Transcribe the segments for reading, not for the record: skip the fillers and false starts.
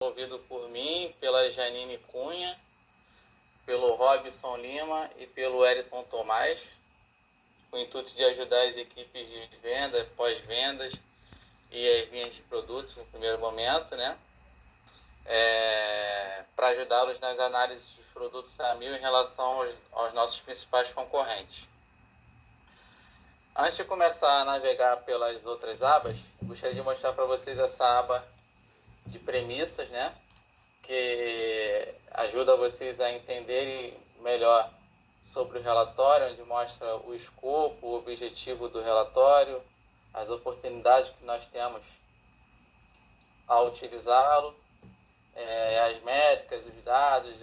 Desenvolvido por mim, pela Janine Cunha, pelo Robson Lima e pelo Eriton Tomás, com o intuito de ajudar as equipes de venda, pós-vendas e as linhas de produtos no primeiro momento, né? Para ajudá-los nas análises dos produtos Amil em relação aos nossos principais concorrentes. Antes de começar a navegar pelas outras abas, gostaria de mostrar para vocês essa aba de premissas, né? Que ajuda vocês a entenderem melhor sobre o relatório, onde mostra o escopo, o objetivo do relatório, as oportunidades que nós temos ao utilizá-lo, as métricas, os dados,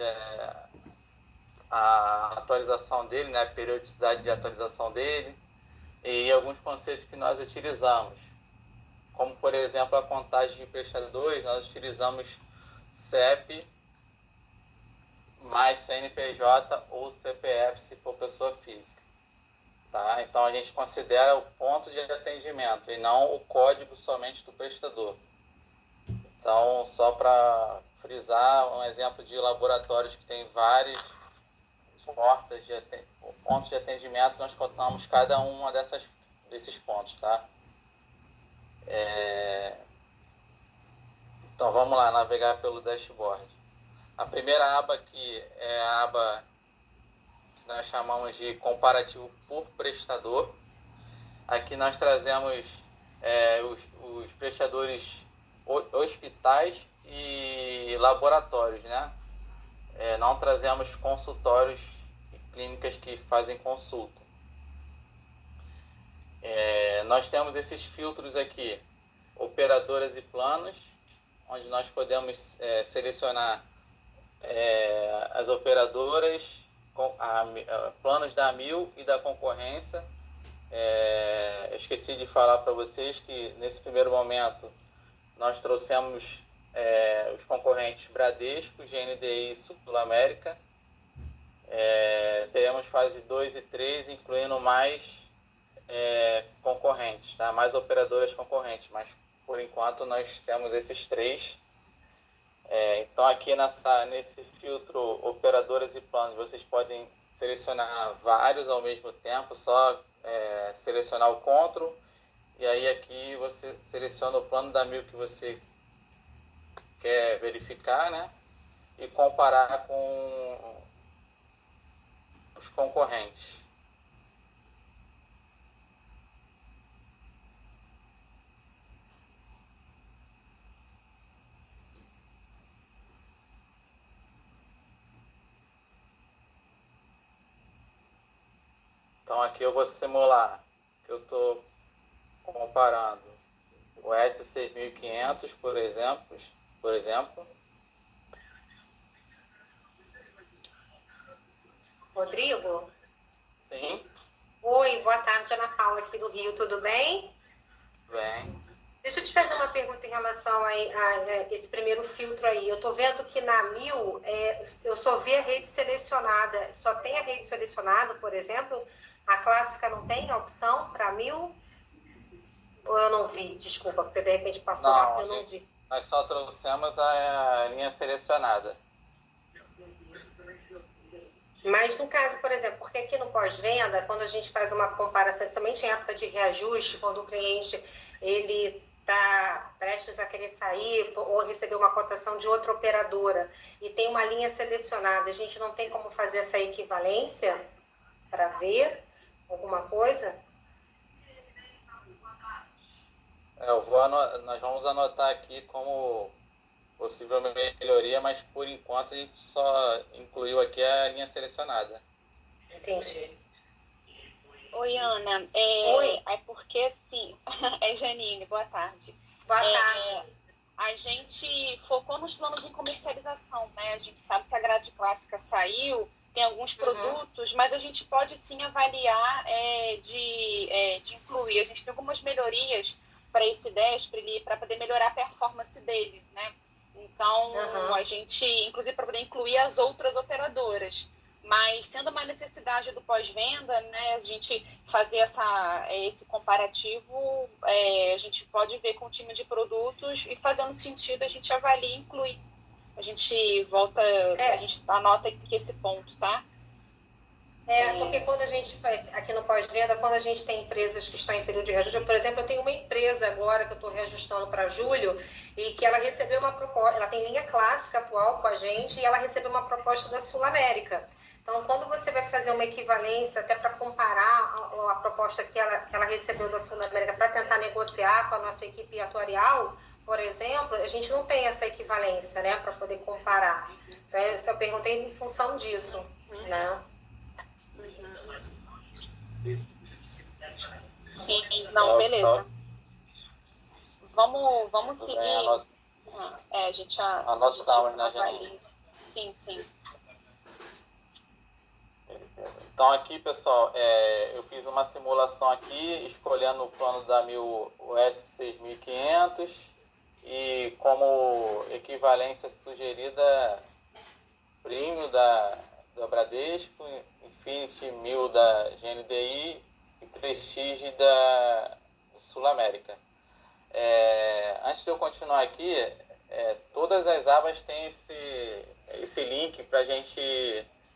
a atualização dele, né, a periodicidade de atualização dele e alguns conceitos que nós utilizamos. Como, por exemplo, a contagem de prestadores, nós utilizamos CEP mais CNPJ ou CPF, se for pessoa física. Tá? Então, a gente considera o ponto de atendimento e não o código somente do prestador. Então, só para frisar, um exemplo de laboratórios que tem várias pontos de atendimento, nós contamos cada uma desses pontos. Tá? Então, vamos lá, navegar pelo dashboard. A primeira aba aqui é a aba que nós chamamos de comparativo por prestador. Aqui nós trazemos os prestadores hospitais e laboratórios, né? Não trazemos consultórios e clínicas que fazem consulta. Nós temos esses filtros aqui, operadoras e planos, onde nós podemos selecionar as operadoras, planos da Amil e da concorrência. Eu esqueci de falar para vocês que nesse primeiro momento nós trouxemos os concorrentes Bradesco, GNDI e Sul América. Teremos fase 2 e 3, incluindo mais concorrentes, tá? Mais operadoras concorrentes, mas por enquanto nós temos esses 3. Então aqui nesse filtro operadoras e planos, vocês podem selecionar vários ao mesmo tempo, só selecionar o CTRL, e aí aqui você seleciona o plano da Amil que você quer verificar, né? E comparar com os concorrentes. Então aqui eu vou simular que eu estou comparando o S6500, por exemplo. Rodrigo? Sim. Oi, boa tarde, Ana Paula aqui do Rio, tudo bem? Bem. Deixa eu te fazer uma pergunta em relação a esse primeiro filtro aí. Eu estou vendo que na Amil, eu só vi a rede selecionada, só tem a rede selecionada, por exemplo, a clássica não tem a opção para Amil? Ou eu não vi? Desculpa, porque de repente passou lá, eu não vi. Nós só trouxemos a linha selecionada. Mas no caso, por exemplo, porque aqui no pós-venda, quando a gente faz uma comparação, principalmente em época de reajuste, quando o cliente ele está prestes a querer sair ou receber uma cotação de outra operadora e tem uma linha selecionada, a gente não tem como fazer essa equivalência para ver alguma coisa? Nós vamos anotar aqui como possível melhoria, mas por enquanto a gente só incluiu aqui a linha selecionada. Entendi. Oi, Ana. Oi. É porque, assim, Janine, boa tarde. Boa tarde. A gente focou nos planos em comercialização, né? A gente sabe que a grade clássica saiu, tem alguns produtos, mas a gente pode sim avaliar de incluir. A gente tem algumas melhorias para esse Despre para poder melhorar a performance dele, né? Então, a gente, inclusive, para poder incluir as outras operadoras. Mas sendo uma necessidade do pós-venda, né, a gente fazer esse comparativo, a gente pode ver com o time de produtos e fazendo sentido a gente avalia e inclui. A gente volta, a gente anota aqui esse ponto, tá? Porque quando a gente faz, aqui no pós-venda, quando a gente tem empresas que estão em período de reajuste, por exemplo, eu tenho uma empresa agora que eu estou reajustando para julho e que ela recebeu uma proposta, ela tem linha clássica atual com a gente e ela recebeu uma proposta da Sul América. Então, quando você vai fazer uma equivalência, até para comparar a proposta que ela recebeu da Sul América para tentar negociar com a nossa equipe atuarial, por exemplo, a gente não tem essa equivalência, né, para poder comparar. Então, eu só perguntei em função disso, né? Sim, não, beleza. Vamos seguir. A gente anotamos na janela. Sim. Então aqui, pessoal, eu fiz uma simulação aqui, escolhendo o plano da S6500 e como equivalência sugerida Premium da Bradesco, Infinity 1000 da GNDI e Prestige da Sul América. Antes de eu continuar aqui, todas as abas têm esse link para a gente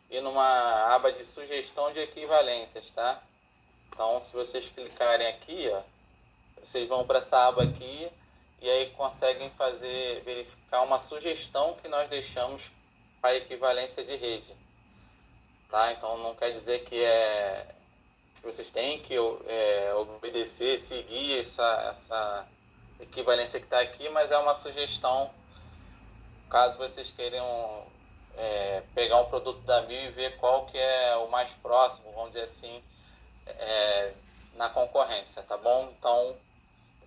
ir numa aba de sugestão de equivalências, tá? Então, se vocês clicarem aqui, ó, vocês vão para essa aba aqui e aí conseguem verificar uma sugestão que nós deixamos para equivalência de rede, tá? Então, não quer dizer que vocês têm que obedecer, seguir essa equivalência que está aqui, mas é uma sugestão caso vocês queiram pegar um produto da Mil e ver qual que é o mais próximo, vamos dizer assim, na concorrência, tá bom? Então,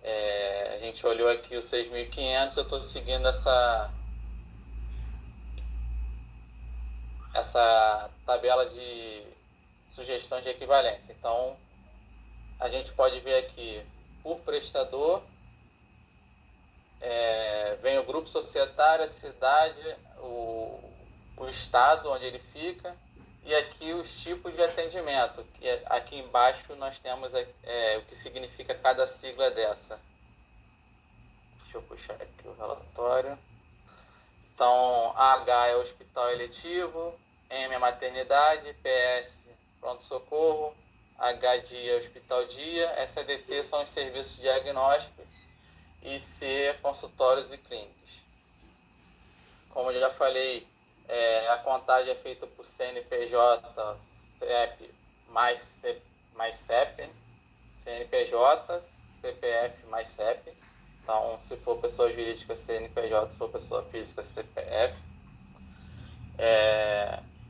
a gente olhou aqui o 6.500, eu estou seguindo essa tabela de sugestões de equivalência. Então, a gente pode ver aqui, por prestador, vem o grupo societário, a cidade, o estado onde ele fica, e aqui os tipos de atendimento, que aqui embaixo nós temos o que significa cada sigla dessa. Deixa eu puxar aqui o relatório. Então, H é hospital eletivo, M é maternidade, PS pronto-socorro, HD é hospital dia, SADT são os serviços diagnósticos e C consultórios e clínicas. Como eu já falei, a contagem é feita por CNPJ, CEP mais CEP, CNPJ, CPF mais CEP. Então, se for pessoa jurídica, CNPJ, se for pessoa física, CPF.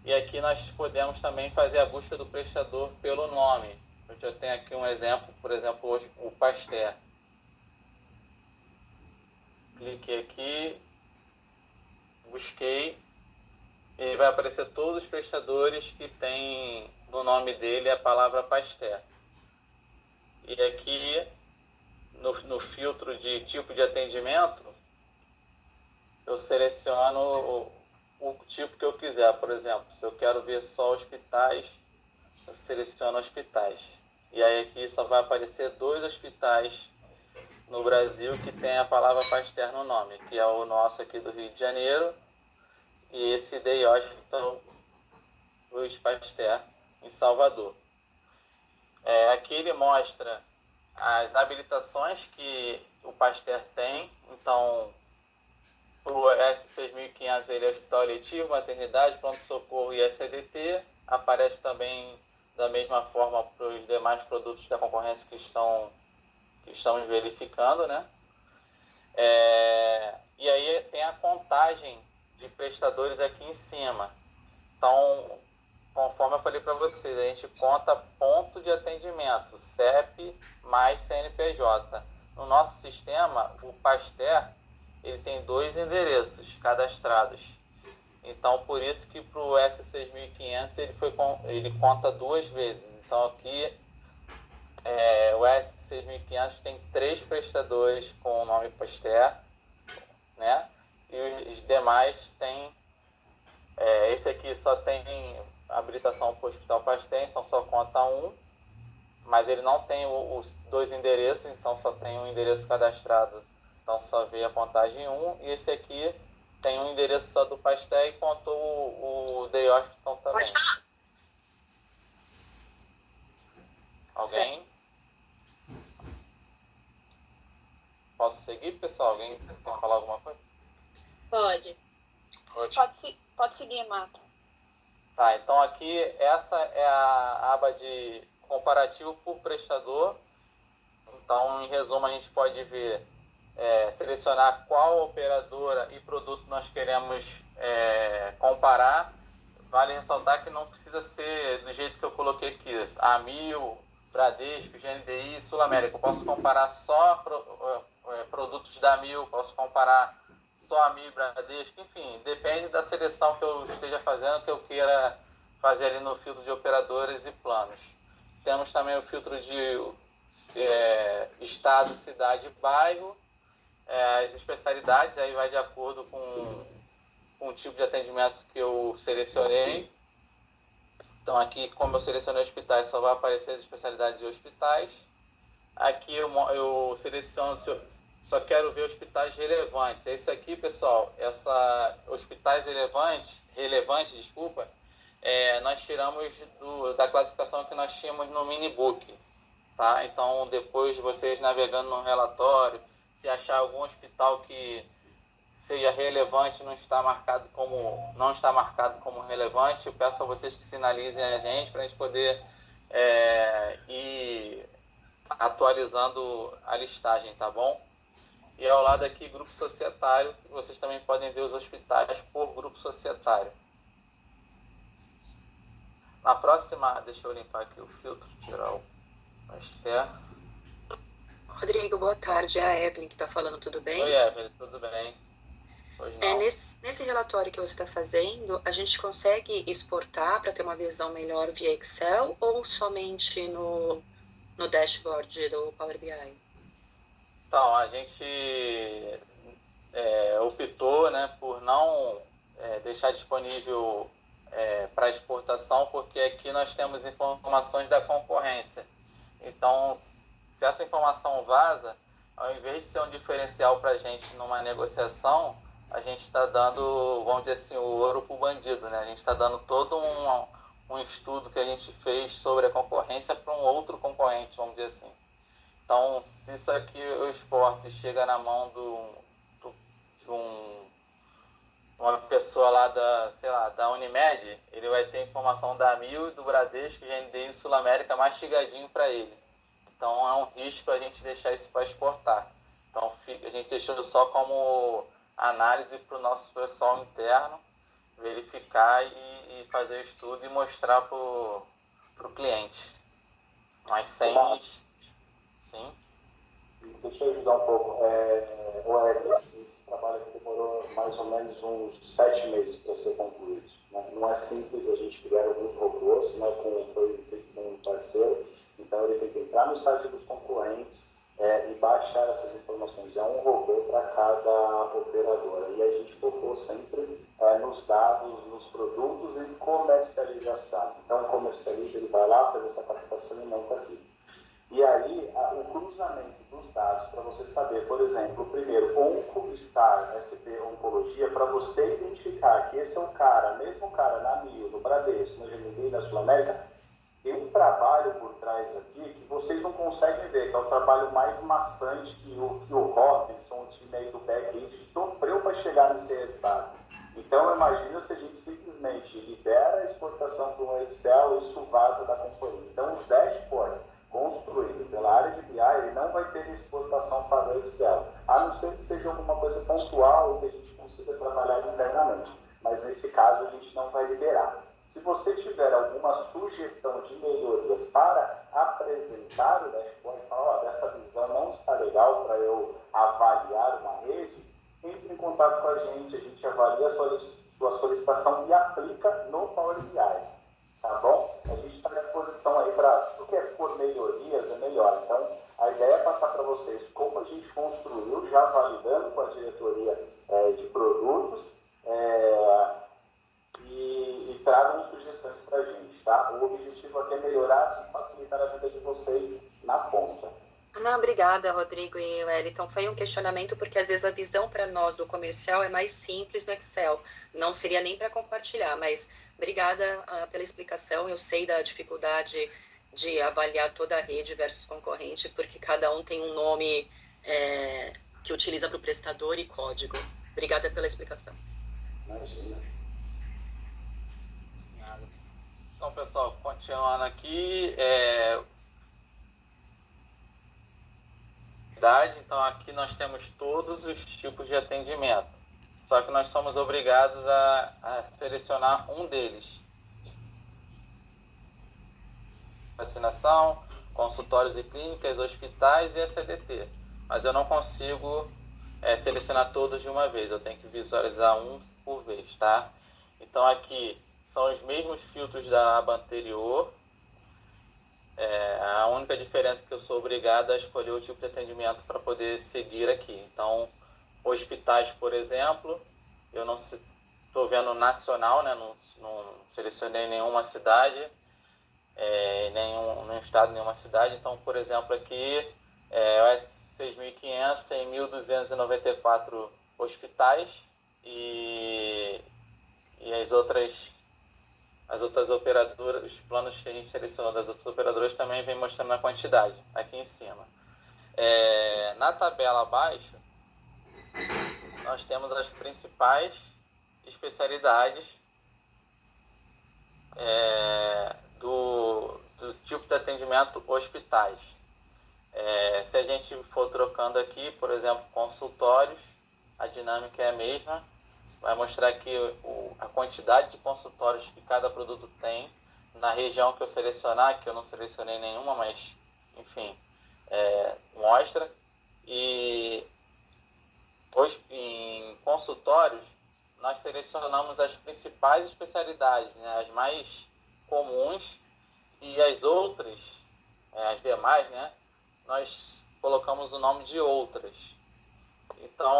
E aqui nós podemos também fazer a busca do prestador pelo nome. Eu tenho aqui um exemplo, por exemplo, hoje, o Pasteur. Cliquei aqui, busquei, e vai aparecer todos os prestadores que tem no nome dele a palavra Pasteur. E aqui, no filtro de tipo de atendimento, eu seleciono o tipo que eu quiser. Por exemplo, se eu quero ver só hospitais, eu seleciono hospitais. E aí aqui só vai aparecer 2 hospitais no Brasil que tem a palavra Pasteur no nome, que é o nosso aqui do Rio de Janeiro e esse Day Hospital Luiz Pasteur em Salvador. Aqui ele mostra as habilitações que o Pasteur tem. Então, para o S6500 ele é hospital eletivo, maternidade, pronto-socorro e SADT. Aparece também da mesma forma para os demais produtos da concorrência que estamos verificando, né? E aí tem a contagem de prestadores aqui em cima. Então, conforme eu falei para vocês, a gente conta ponto de atendimento, CEP mais CNPJ. No nosso sistema, o Pasteur, ele tem 2 endereços cadastrados. Então, por isso que para o S6500 ele conta 2 vezes. Então, aqui o S6500 tem 3 prestadores com o nome Pasteur, né? E os demais tem... esse aqui só tem habilitação para o Hospital Pasteur, então só conta um, mas ele não tem os 2 endereços, então só tem um endereço cadastrado, então só veio a contagem 1, e esse aqui tem um endereço só do Pasteur e contou o Day Hospital também. Alguém? Posso seguir, pessoal? Alguém quer falar alguma coisa? Pode. Pode seguir, Marta. Tá, então aqui essa é a aba de comparativo por prestador. Então, em resumo, a gente pode ver, selecionar qual operadora e produto nós queremos comparar. Vale ressaltar que não precisa ser do jeito que eu coloquei aqui, Amil, Bradesco, GNDI, Sul América. Eu posso comparar só produtos da Amil, posso comparar só Amil e Bradesco, enfim, depende da seleção que eu esteja fazendo, que eu queira fazer ali no filtro de operadores e planos. Temos também o filtro de estado, cidade e bairro, as especialidades, aí vai de acordo com o tipo de atendimento que eu selecionei. Então aqui, como eu selecionei hospitais, só vai aparecer as especialidades de hospitais. Aqui eu seleciono, só quero ver hospitais relevantes. É isso aqui, pessoal, hospitais relevantes, desculpa, nós tiramos da classificação que nós tínhamos no minibook. Tá? Então, depois vocês navegando no relatório, se achar algum hospital que seja relevante não está marcado como relevante, eu peço a vocês que sinalizem a gente para a gente poder ir atualizando a listagem, tá bom? E ao lado aqui, grupo societário, vocês também podem ver os hospitais por grupo societário. Na próxima, deixa eu limpar aqui o filtro, tirar o Pasteur. Rodrigo, boa tarde. É a Evelyn que está falando, tudo bem? Oi, Evelyn, tudo bem? Pois não. Nesse relatório que você está fazendo, a gente consegue exportar para ter uma visão melhor via Excel ou somente no dashboard do Power BI? Então, a gente optou, né, por não deixar disponível para exportação, porque aqui nós temos informações da concorrência. Então, se essa informação vaza, ao invés de ser um diferencial para a gente numa negociação, a gente está dando, vamos dizer assim, o ouro para o bandido, né? A gente está dando todo um estudo que a gente fez sobre a concorrência para um outro concorrente, vamos dizer assim. Então, se isso aqui eu exporto e chega na mão de uma pessoa lá da Unimed, ele vai ter informação da Amil, do Bradesco, GNDI e Sul América mastigadinho para ele. Então, é um risco a gente deixar isso para exportar. Então, a gente deixou só como análise para o nosso pessoal interno, verificar e fazer o estudo e mostrar para o cliente. Mas sem... Sim. Deixa eu ajudar um pouco. Esse trabalho aqui demorou mais ou menos uns 7 meses para ser concluído. Né? Não é simples, a gente criar alguns robôs, né, foi feito com um parceiro, então ele tem que entrar no site dos concorrentes e baixar essas informações. É um robô para cada operadora. E a gente focou sempre nos dados, nos produtos e comercialização. Então, o comercializa, ele vai lá, faz essa captação e monta aqui. E aí, o cruzamento dos dados, para você saber, por exemplo, primeiro, OncoStar, SP Oncologia, para você identificar que esse é o cara, mesmo o cara na Mil, no Bradesco, no GNDI, na Sul América, tem um trabalho por trás aqui que vocês não conseguem ver, que é o trabalho mais maçante que o Robinson, o time aí do back-end, sofreu para chegar nesse resultado. Então, imagina se a gente simplesmente libera a exportação para um Excel e isso vaza da companhia. Então, os dashboards construído pela área de BI, ele não vai ter exportação para o Excel, a não ser que seja alguma coisa pontual e que a gente consiga trabalhar internamente. Mas nesse caso a gente não vai liberar. Se você tiver alguma sugestão de melhorias para apresentar o dashboard, falar, dessa visão não está legal para eu avaliar uma rede, entre em contato com a gente avalia a sua solicitação e aplica no Power BI. Tá bom? A gente está à disposição aí para tudo que for melhorias é melhor. Então, a ideia é passar para vocês como a gente construiu, já validando com a diretoria de produtos e trago darão sugestões para a gente, tá? O objetivo aqui é melhorar e facilitar a vida de vocês na ponta. Não, obrigada, Rodrigo e Wellington. Foi um questionamento porque às vezes a visão para nós do comercial é mais simples no Excel. Não seria nem para compartilhar, mas obrigada pela explicação. Eu sei da dificuldade de avaliar toda a rede versus concorrente, porque cada um tem um nome que utiliza para o prestador e código. Obrigada pela explicação. Imagina. Então, pessoal, continuando aqui, então aqui nós temos todos os tipos de atendimento, só que nós somos obrigados a selecionar um deles. Vacinação, consultórios e clínicas, hospitais e a CDT, mas eu não consigo selecionar todos de uma vez, eu tenho que visualizar um por vez, tá? Então aqui são os mesmos filtros da aba anterior. A única diferença é que eu sou obrigado a escolher o tipo de atendimento para poder seguir aqui. Então, hospitais, por exemplo, eu não estou vendo nacional, né? Não selecionei nenhuma cidade, nenhum estado, nenhuma cidade. Então, por exemplo, aqui, o S6500 tem 1.294 hospitais e as outras operadoras, os planos que a gente selecionou das outras operadoras também vem mostrando a quantidade aqui em cima. Na tabela abaixo, nós temos as principais especialidades do tipo de atendimento hospitais. Se a gente for trocando aqui, por exemplo, consultórios, a dinâmica é a mesma. Vai mostrar aqui a quantidade de consultórios que cada produto tem na região que eu selecionar, que eu não selecionei nenhuma, mas, enfim, mostra. E em consultórios, nós selecionamos as principais especialidades, né, as mais comuns, e as outras, as demais, né, nós colocamos o nome de outras. Então,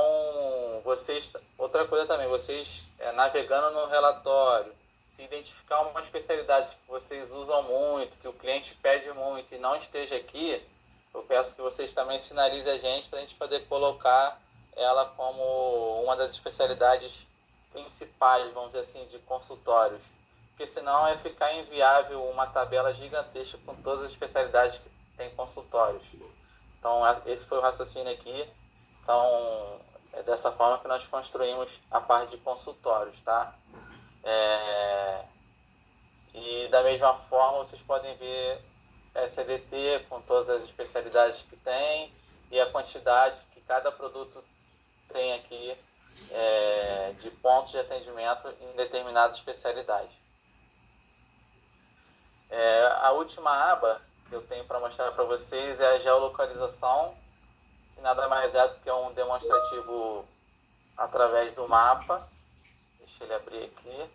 outra coisa também, vocês navegando no relatório, se identificar uma especialidade que vocês usam muito, que o cliente pede muito e não esteja aqui, eu peço que vocês também sinalizem a gente para a gente poder colocar ela como uma das especialidades principais, vamos dizer assim, de consultórios. Porque senão é ficar inviável uma tabela gigantesca com todas as especialidades que tem consultórios. Então, esse foi o raciocínio aqui. Então, é dessa forma que nós construímos a parte de consultórios, tá? E da mesma forma, vocês podem ver a CDT com todas as especialidades que tem e a quantidade que cada produto tem aqui de pontos de atendimento em determinada especialidade. A última aba que eu tenho para mostrar para vocês é a geolocalização, que nada mais é do que um demonstrativo através do mapa. Deixa ele abrir aqui.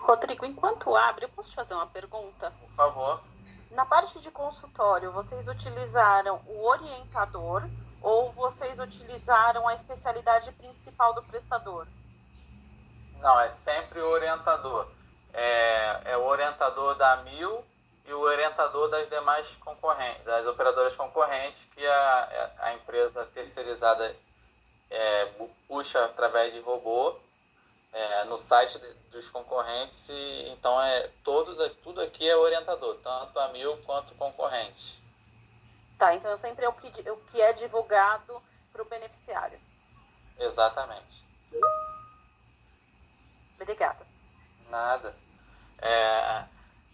Rodrigo, enquanto abre, eu posso te fazer uma pergunta? Por favor. Na parte de consultório, vocês utilizaram o orientador ou vocês utilizaram a especialidade principal do prestador? Não, é sempre o orientador. É o orientador da Mil e o orientador das demais concorrentes, das operadoras concorrentes, que a empresa terceirizada puxa através de robô no site dos concorrentes. Então, tudo aqui é orientador, tanto a Mil quanto concorrentes. Tá, então sempre é o que é divulgado para o beneficiário. Exatamente. Obrigada. Nada.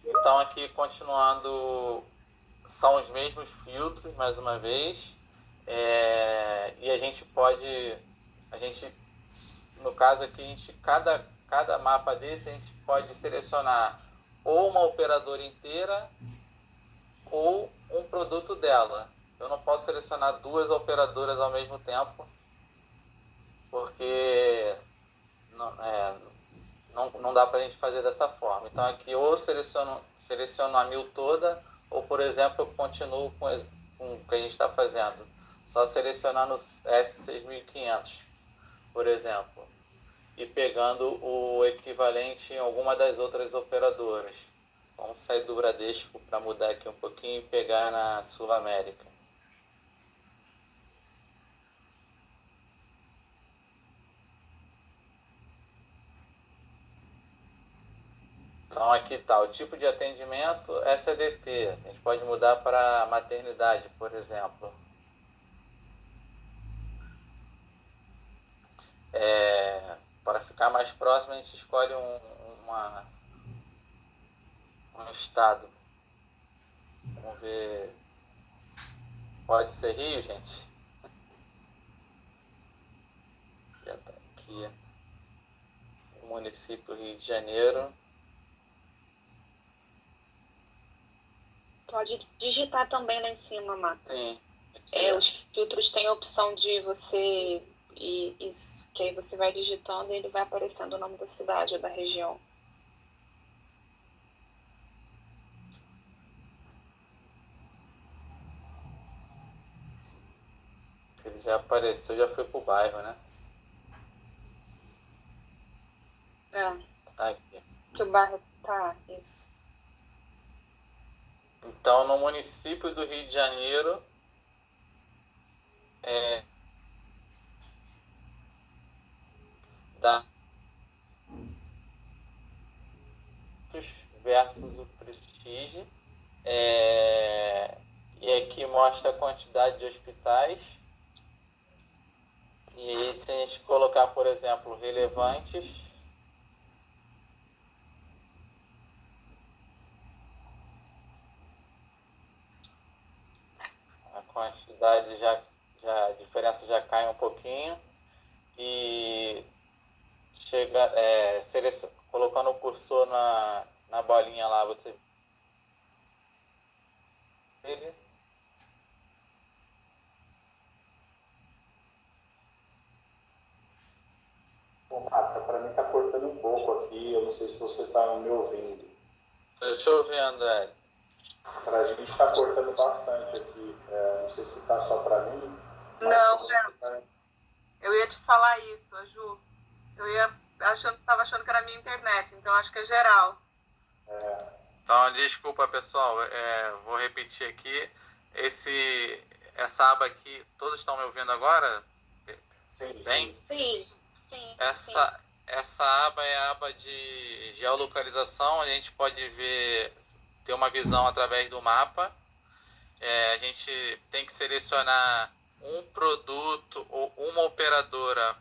Então, aqui, continuando, são os mesmos filtros, mais uma vez. E a gente no caso aqui, cada mapa desse, a gente pode selecionar ou uma operadora inteira ou um produto dela. Eu não posso selecionar duas operadoras ao mesmo tempo, porque não dá para a gente fazer dessa forma. Então aqui ou eu seleciono a Mil toda, ou por exemplo eu continuo com o que a gente está fazendo, só selecionando os S6500, por exemplo. e pegando o equivalente em alguma das outras operadoras. Vamos sair do Bradesco para mudar aqui um pouquinho e pegar na Sul América. Então aqui está o tipo de atendimento SADT. A gente pode mudar para maternidade, por exemplo. Para ficar mais próximo, a gente escolhe um estado. Vamos ver. Pode ser Rio, gente? Já está aqui. O município Rio de Janeiro. Pode digitar também lá em cima, Marta. Sim. Os filtros têm a opção de você... Isso, que aí você vai digitando e ele vai aparecendo o nome da cidade ou da região. Ele já apareceu, já foi pro bairro, né? Aqui. Que o bairro tá, isso. Então, no município do Rio de Janeiro, da versus o Prestige, e aqui mostra a quantidade de hospitais. E aí, se a gente colocar, por exemplo, relevantes, a quantidade a diferença já cai um pouquinho. E chega, colocando o cursor na bolinha lá, você ele Marta, para mim está cortando um pouco aqui, eu não sei se você está me ouvindo. Eu estou ouvindo, Para a gente está cortando bastante aqui, não sei se está só para mim. Não, eu ia te falar isso, a Ju. Eu estava achando que era a minha internet, então acho que é geral. Então, desculpa, pessoal, vou repetir aqui. Essa aba aqui, todos estão me ouvindo agora? Sim, bem? Sim. Essa aba é a aba de geolocalização. A gente pode ter uma visão através do mapa. A gente tem que selecionar um produto ou uma operadora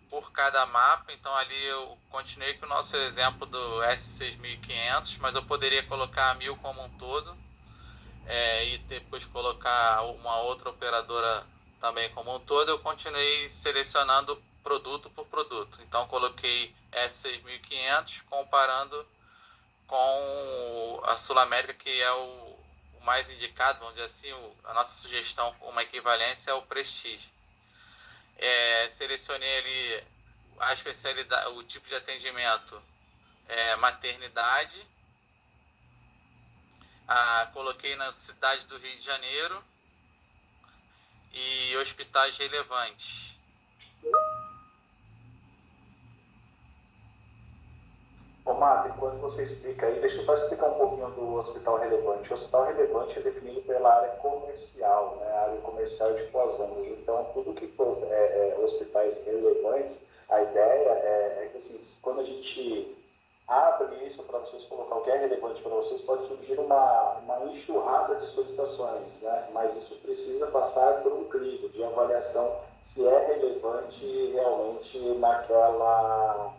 por cada mapa. Então ali eu continuei com o nosso exemplo do S6500, mas eu poderia colocar a 1000 como um todo, e depois colocar uma outra operadora também como um todo. Eu continuei selecionando produto por produto. Então coloquei S6500 comparando com a Sul América, que é o mais indicado, vamos dizer assim. A nossa sugestão, uma equivalência, é o Prestige. Selecionei ali a especialidade, o tipo de atendimento, maternidade. Coloquei na cidade do Rio de Janeiro e hospitais relevantes. Marta, enquanto você explica aí, deixa eu só explicar um pouquinho do hospital relevante. O hospital relevante é definido pela área comercial, né? A área comercial de pós-vendas. Então, tudo que for hospitais relevantes, a ideia é que, assim, quando a gente abre isso para vocês colocar o que é relevante para vocês, pode surgir uma enxurrada de solicitações, né? Mas isso precisa passar por um crivo de avaliação se é relevante realmente naquela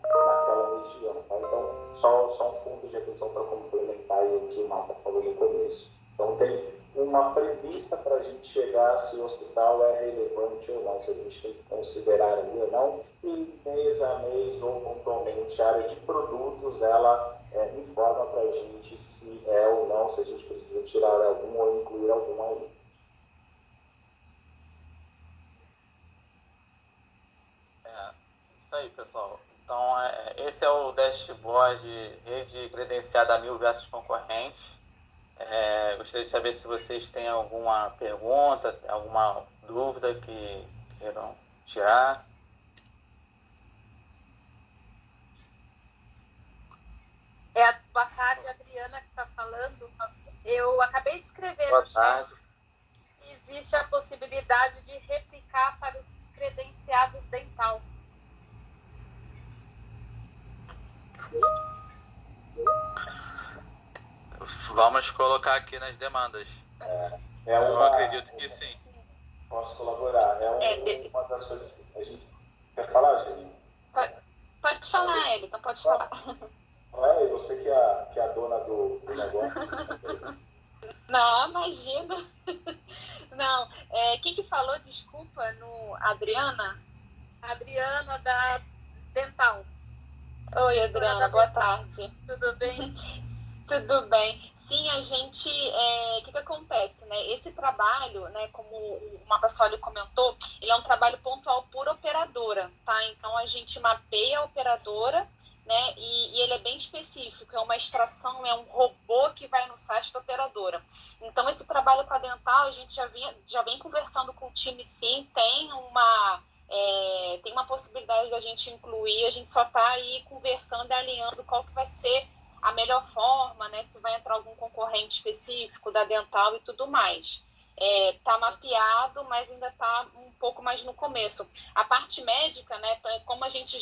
região. Tá? Então, só um ponto de atenção para complementar o que o Marta falou no começo. Então, tem uma premissa para a gente chegar se o hospital é relevante ou não, se a gente tem que considerar ali ou não, e mês a mês ou pontualmente a área de produtos, ela informa para a gente se é ou não, se a gente precisa tirar algum ou incluir algum aí. Isso aí, pessoal. Então, esse é o dashboard rede credenciada 1000 versus concorrente. Gostaria de saber se vocês têm alguma pergunta, alguma dúvida que queiram tirar. Boa tarde, Adriana, que está falando. Eu acabei de escrever Boa no chat tarde. que existe a possibilidade de replicar para os credenciados dental. Vamos colocar aqui nas demandas. Eu acredito que sim. Posso colaborar. Uma das coisas que a gente... Quer falar, Janine? Pode falar, Eliton, pode falar. E você que é a dona do negócio. Não, imagina. Não, quem que falou, desculpa, Adriana? Adriana, da Dental. Oi, Adriana, boa tarde. Tudo bem? Tudo bem. Sim, a gente... O que acontece, né? Esse trabalho, né, como o Matassoli comentou, ele é um trabalho pontual por operadora, tá? Então, a gente mapeia a operadora, né? E ele é bem específico, é uma extração, é um robô que vai no site da operadora. Então, esse trabalho com a Dental, a gente já vem conversando com o time, sim, tem uma possibilidade de a gente incluir, a gente só está aí conversando e alinhando qual que vai ser a melhor forma, né? Se vai entrar algum concorrente específico da Dental e tudo mais. Tá mapeado, mas ainda está um pouco mais no começo. A parte médica, né? Como a gente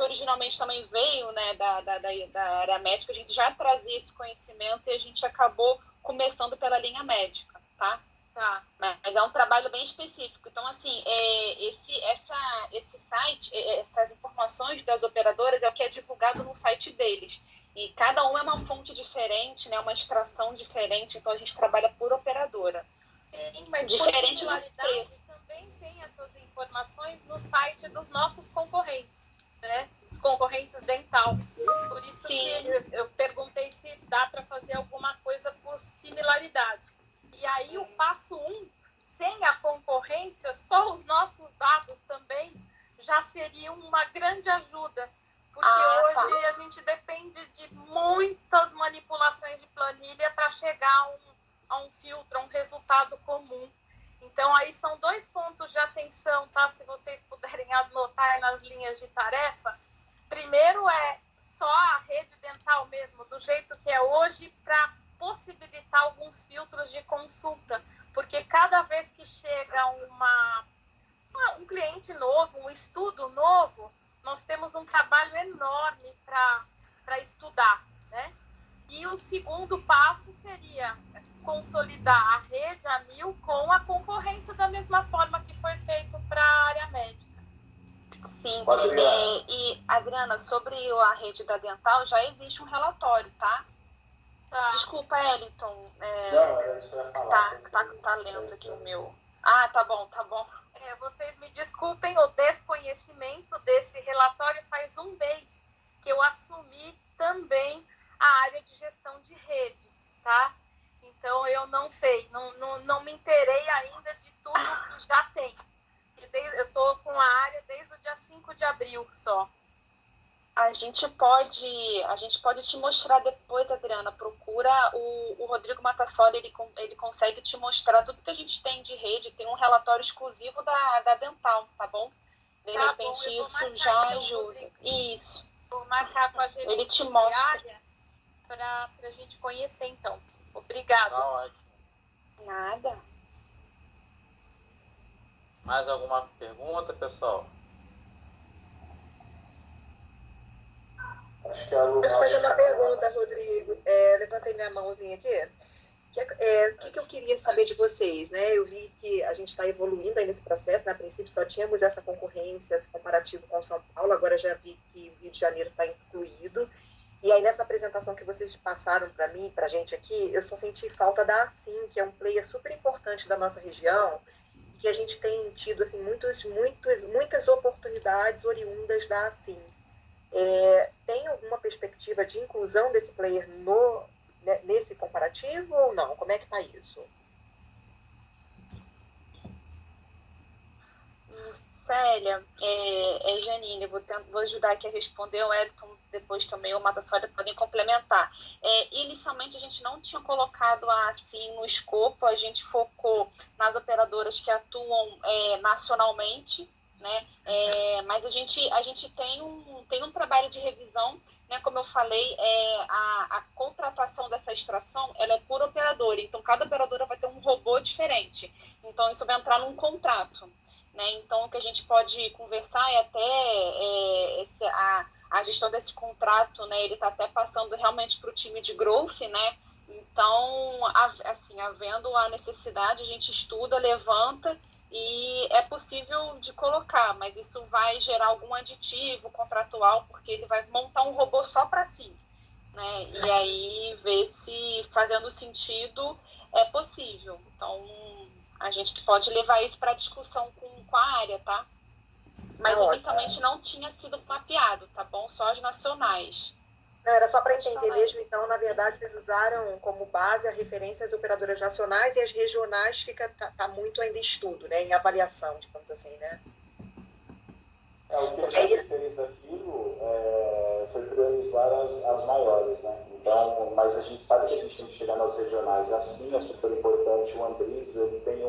originalmente também veio, né, da área médica, a gente já trazia esse conhecimento e a gente acabou começando pela linha médica, tá? Tá. Mas é um trabalho bem específico. Então, assim, esse site, essas informações das operadoras é o que é divulgado no site deles. E cada uma é uma fonte diferente, né, uma extração diferente, então a gente trabalha por operadora. Sim, mas diferente do preço. Também tem essas informações no site dos nossos concorrentes, né? Os concorrentes Dental. Por isso Sim. que eu perguntei se dá para fazer alguma coisa por similaridade. E aí o passo 1, sem a concorrência, só os nossos dados também já seriam uma grande ajuda. Porque hoje a gente depende de muitas manipulações de planilha para chegar a um filtro, a um resultado comum. Então, aí são 2 pontos de atenção, tá? Se vocês puderem anotar nas linhas de tarefa. Primeiro só a rede dental mesmo, do jeito que é hoje, para possibilitar alguns filtros de consulta. Porque cada vez que chega um cliente novo, um estudo novo, nós temos um trabalho enorme para estudar, né? E o segundo passo seria consolidar a rede ANIL com a concorrência da mesma forma que foi feito para a área médica. Sim, e Adriana, sobre a rede da Dental, já existe um relatório, tá? Desculpa, Eliton. Não, era isso que eu ia falar. Tá lendo aqui o meu. Ah, tá bom. Vocês me desculpem o desconhecimento desse relatório. Faz 1 mês que eu assumi também a área de gestão de rede, tá? Então, eu não sei, não me inteirei ainda de tudo que já tem. Eu estou com a área desde o dia 5 de abril só. A gente pode te mostrar depois, Adriana. Procura o Rodrigo Matassoli, ele consegue te mostrar tudo que a gente tem de rede. Tem um relatório exclusivo da Dental, tá bom? De repente isso já ajuda. Isso. Vou marcar com a gerente. Ele te mostra. Para a gente conhecer, então. Obrigada. Tá ótimo. Nada. Mais alguma pergunta, pessoal? Acho que a Lu... Posso fazer uma pergunta, Rodrigo? Levantei minha mãozinha aqui. O que eu queria saber de vocês, né? Eu vi que a gente está evoluindo aí nesse processo, né? A princípio só tínhamos essa concorrência, esse comparativo com São Paulo, agora já vi que o Rio de Janeiro está incluído. E aí nessa apresentação que vocês passaram para mim, para a gente aqui, eu só senti falta da Assim, que é um player super importante da nossa região, que a gente tem tido assim, muitas oportunidades oriundas da Assim. Tem alguma perspectiva de inclusão desse player nesse comparativo ou não? Como é que está isso? Célia, Janine, vou ajudar aqui a responder. O Edson, depois também o Matassoli podem complementar. Inicialmente a gente não tinha colocado assim no escopo, a gente focou nas operadoras que atuam nacionalmente, né? Mas a gente tem um trabalho de revisão, né? Como eu falei, a contratação dessa extração, ela é por operadora, então cada operadora vai ter um robô diferente, então isso vai entrar num contrato, né? Então o que a gente pode conversar é até a gestão desse contrato, né? Ele está até passando realmente para o time de growth, né? Então, assim, havendo a necessidade, a gente estuda, levanta e é possível de colocar, mas isso vai gerar algum aditivo contratual, porque ele vai montar um robô só para si, né? E aí ver se fazendo sentido é possível. Então, a gente pode levar isso para discussão com a área, tá? Mas inicialmente não tinha sido mapeado, tá bom? Só as nacionais. Não, era só para entender mesmo, então, na verdade, vocês usaram como base a referência às operadoras nacionais e as regionais tá muito ainda em estudo, né? Em avaliação, digamos assim, né? O que a gente fez aquilo foi priorizar as maiores, né? Então, mas a gente sabe que a gente tem que chegar nas regionais. Assim é super importante. O Andrizo, ele tem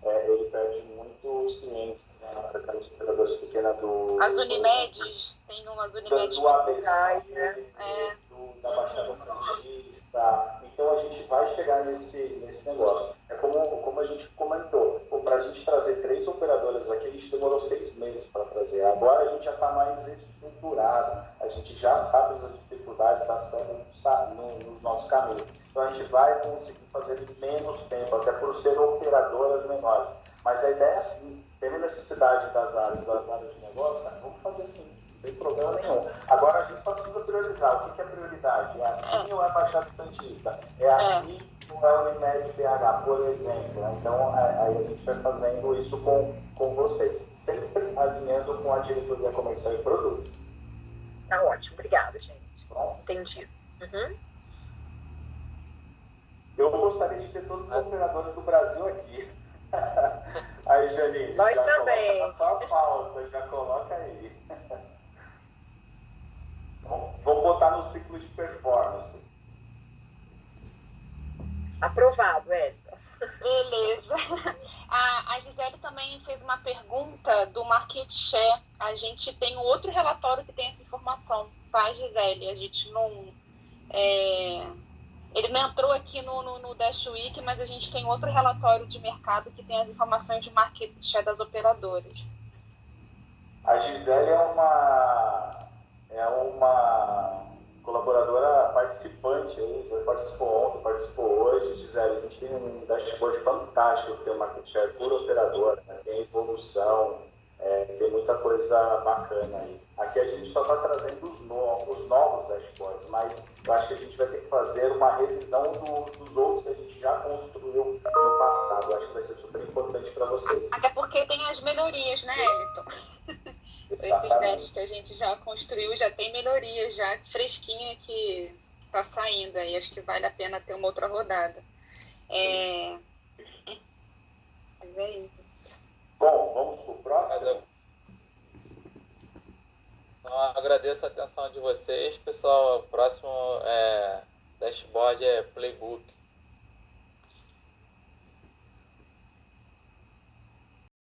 ele perde muitos clientes, né, para aquelas operadoras pequenas As Unimedes, tem umas Unimedes. Do ABC, né? Da Baixada Santista. Então, a gente vai chegar nesse negócio. É como a gente comentou. Para a gente trazer 3 operadoras aqui, a gente demorou 6 meses para trazer. Agora a gente já está mais estruturado. A gente já sabe as dificuldades, está nos nossos caminhos. Então, a gente vai conseguir fazer em menos tempo, até por ser operadoras menores. Mas a ideia é assim, tendo necessidade das áreas de negócio, cara, vamos fazer assim. Não tem problema nenhum. Agora a gente só precisa priorizar. O que é prioridade? É assim ou é Baixada Santista? É assim ou é Unimed BH, por exemplo? Então, aí a gente vai fazendo isso com vocês. Sempre alinhando com a diretoria comercial e produto. Tá ótimo. Obrigada, gente. Bom, entendido. Eu gostaria de ter todos os operadores do Brasil aqui. Aí, Janine, nós já também. Coloca na sua pauta, já coloca aí. Vou botar no ciclo de performance. Aprovado, Wellington. Beleza. A Gisele também fez uma pergunta do Market Share. A gente tem um outro relatório que tem essa informação, tá, Gisele? A gente não... Ele não entrou aqui no Dash Week, mas a gente tem outro relatório de mercado que tem as informações de market share das operadoras. A Gisele é uma colaboradora participante aí, já participou ontem, participou hoje. Gisele, a gente tem um dashboard fantástico que tem o market share por operadora, né? Tem evolução, tem muita coisa bacana aí. Aqui a gente só está trazendo os novos dashboards, mas eu acho que a gente vai ter que fazer uma revisão dos outros que a gente já construiu no passado. Eu acho que vai ser super importante para vocês. Até porque tem as melhorias, né, Elton? Esses dashs que a gente já construiu, já tem melhorias, já fresquinha que está saindo aí. Acho que vale a pena ter uma outra rodada. Mas é isso. Bom, vamos para o próximo? Então, agradeço a atenção de vocês, pessoal. O próximo dashboard é Playbook.